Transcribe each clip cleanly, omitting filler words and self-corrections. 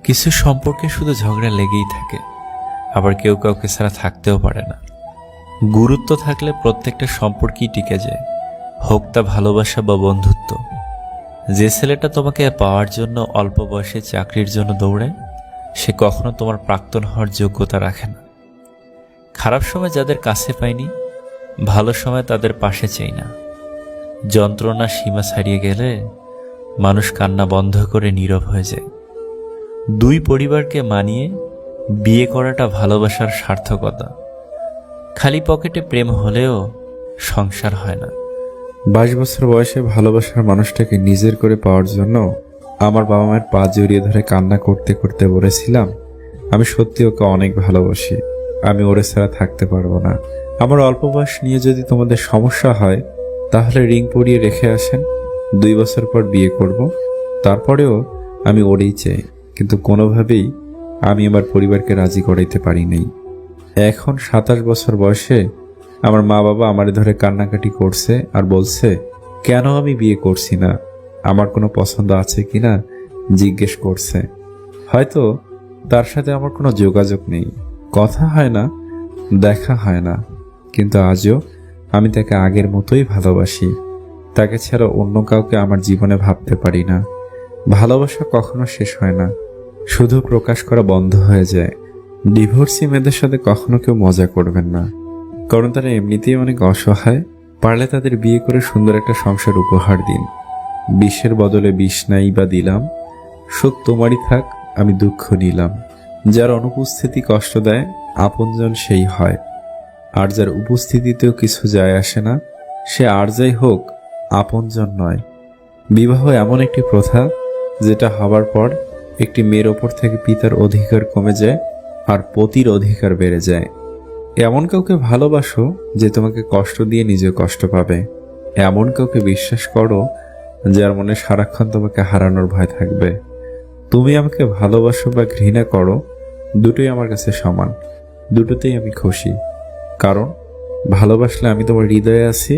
কিছু সম্পর্কে শুধু ঝগড়া লেগেই থাকে, আবার কেউ কাউকে ছাড়া থাকতেও পারে না। গুরুত্ব থাকলে প্রত্যেকটা সম্পর্কই টিকে যায়, হোক তা ভালোবাসা বা বন্ধুত্ব। যে ছেলেটা তোমাকে পাওয়ার জন্য অল্প বয়সে চাকরির জন্য দৌড়ায়, সে কখনো তোমার প্রাক্তন হওয়ার যোগ্যতা রাখে না। খারাপ সময় যাদের কাছে পাইনি, ভালো সময় তাদের পাশে চাই না। যন্ত্রণা সীমা ছাড়িয়ে গেলে মানুষ কান্না বন্ধ করে নীরব হয়ে যায়। দুই পরিবারকে মানিয়ে বিয়ে করাটা ভালোবাসার সার্থকতা। খালি পকেটে প্রেম হলেও সংসার হয় না। 22 বছর বয়সে ভালোবাসার মানুষটাকে নিজের করে পাওয়ার জন্য আমার বাবা মায়ের পা জড়িয়ে ধরে কান্না করতে করতে বলেছিলাম, আমি সত্যি ওকে অনেক ভালোবাসি, আমি ওরে ছাড়া থাকতে পারবো না। আমার অল্প বয়স নিয়ে যদি তোমাদের সমস্যা হয়, তাহলে রিং পরিয়ে রেখে আসেন, 2 বছর পর বিয়ে করব। তারপরেও আমি ওরেই চাই, কিন্তু কোনোভাবেই আমি আমার পরিবারকে রাজি করাইতে পারি নাই। এখন 27 বছর বয়সে আমার মা বাবা আমারে ধরে কান্নাকাটি করছে আর বলছে কেন আমি বিয়ে করছি না, আমার কোনো পছন্দ আছে কিনা জিজ্ঞেস করছে। হয়তো তার সাথে আমার কোনো যোগাযোগ নেই, কথা হয় না, দেখা হয় না, কিন্তু আজও আমি তাকে আগের মতোই ভালোবাসি। তাকে ছাড়া অন্য কাউকে আমার জীবনে ভাবতে পারি না। ভালোবাসা কখনো শেষ হয় না, শুধু প্রকাশ করা বন্ধ হয়ে যায়। ডিভোর্সি মেয়েদের সাথে কখনো কেউ মজা করবেন না, কারণ তারা এমনিতেই অনেক অসহায়। পারলে তাদের বিয়ে করে সুন্দর একটা সংসার উপহার দিন। বিষের বদলে বিষ নাই বা দিলাম, সুখ তোমারই থাক, আমি দুঃখ নিলাম। যার অনুপস্থিতি কষ্ট দেয় আপনজন সেই হয়, আর যার উপস্থিতিতেও কিছু যায় আসে না, সে আর যাই হোক আপনজন নয়। বিবাহ এমন একটি প্রথা যেটা হবার পর একটি মেয়ের ওপর থেকে পিতার অধিকার কমে যায় আর পতির অধিকার বেড়ে যায়। এমন কাউকে ভালোবাসো যে তোমাকে কষ্ট দিয়ে নিজে কষ্ট পাবে। এমন কাউকে বিশ্বাস করো যার মনে সারাক্ষণ তোমাকে হারানোর ভয় থাকবে। তুমি আমাকে ভালোবাসো বা ঘৃণা করো, দুটোই আমার কাছে সমান, দুটোতেই আমি খুশি। কারণ ভালোবাসলে আমি তোমার হৃদয়ে আছি,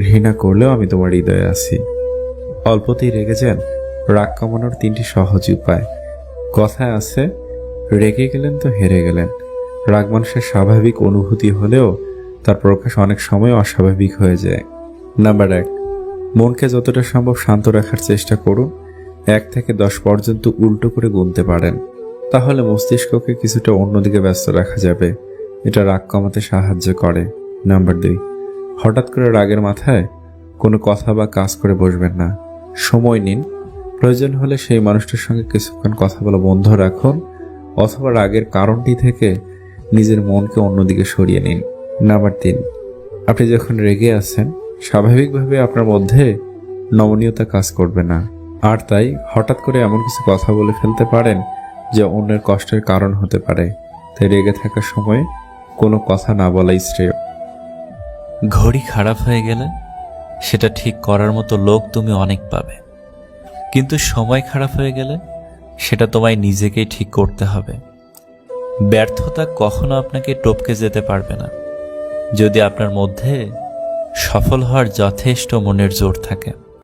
ঘৃণা করলেও আমি তোমার হৃদয়ে আছি। অল্পতেই রেগে যান, রাগ কমানোর 3টি সহজ উপায়। কথায় আছে, রেগে গেলেন তো হেরে গেলেন। রাগ মানুষের স্বাভাবিক অনুভূতি হলেও তার প্রকাশ অনেক সময় অস্বাভাবিক হয়ে যায়। নাম্বার 1, মনকে যতটা সম্ভব শান্ত রাখার চেষ্টা করুন। 1 থেকে 10 পর্যন্ত উল্টো করে গুনতে পারেন, তাহলে মস্তিষ্ককে কিছুটা অন্যদিকে ব্যস্ত রাখা যাবে। এটা রাগ কমাতে সাহায্য করে। নাম্বার 2, হঠাৎ করে রাগের মাথায় কোনো কথা বা কাজ করে বসবেন না। সময় নিন, প্রয়োজন হলে সেই মানুষটার সঙ্গে কিছুক্ষণ কথা বলা বন্ধ রাখুন, অথবা রাগের কারণটি থেকে নিজের মনকে অন্যদিকে সরিয়ে নিন। নাম্বার 3, আপনি যখন রেগে আছেন স্বাভাবিকভাবে আপনার মধ্যে নমনীয়তা কাজ করবে না, আর তাই হঠাৎ করে এমন কিছু কথা বলে ফেলতে পারেন যা অন্যের কষ্টের কারণ হতে পারে। তাই রেগে থাকার সময় কোনো কথা না বলাই শ্রেয়। ঘড়ি খারাপ হয়ে গেলে সেটা ঠিক করার মতো লোক তুমি অনেক পাবে, কিন্তু সময় খারাপ হয়ে গেলে সেটা তোমায় নিজেকেই ঠিক করতে হবে। ব্যর্থতা কখনো আপনাকে টপকে যেতে পারবে না, যদি আপনার মধ্যে সফল হওয়ার যথেষ্ট মনের জোর থাকে।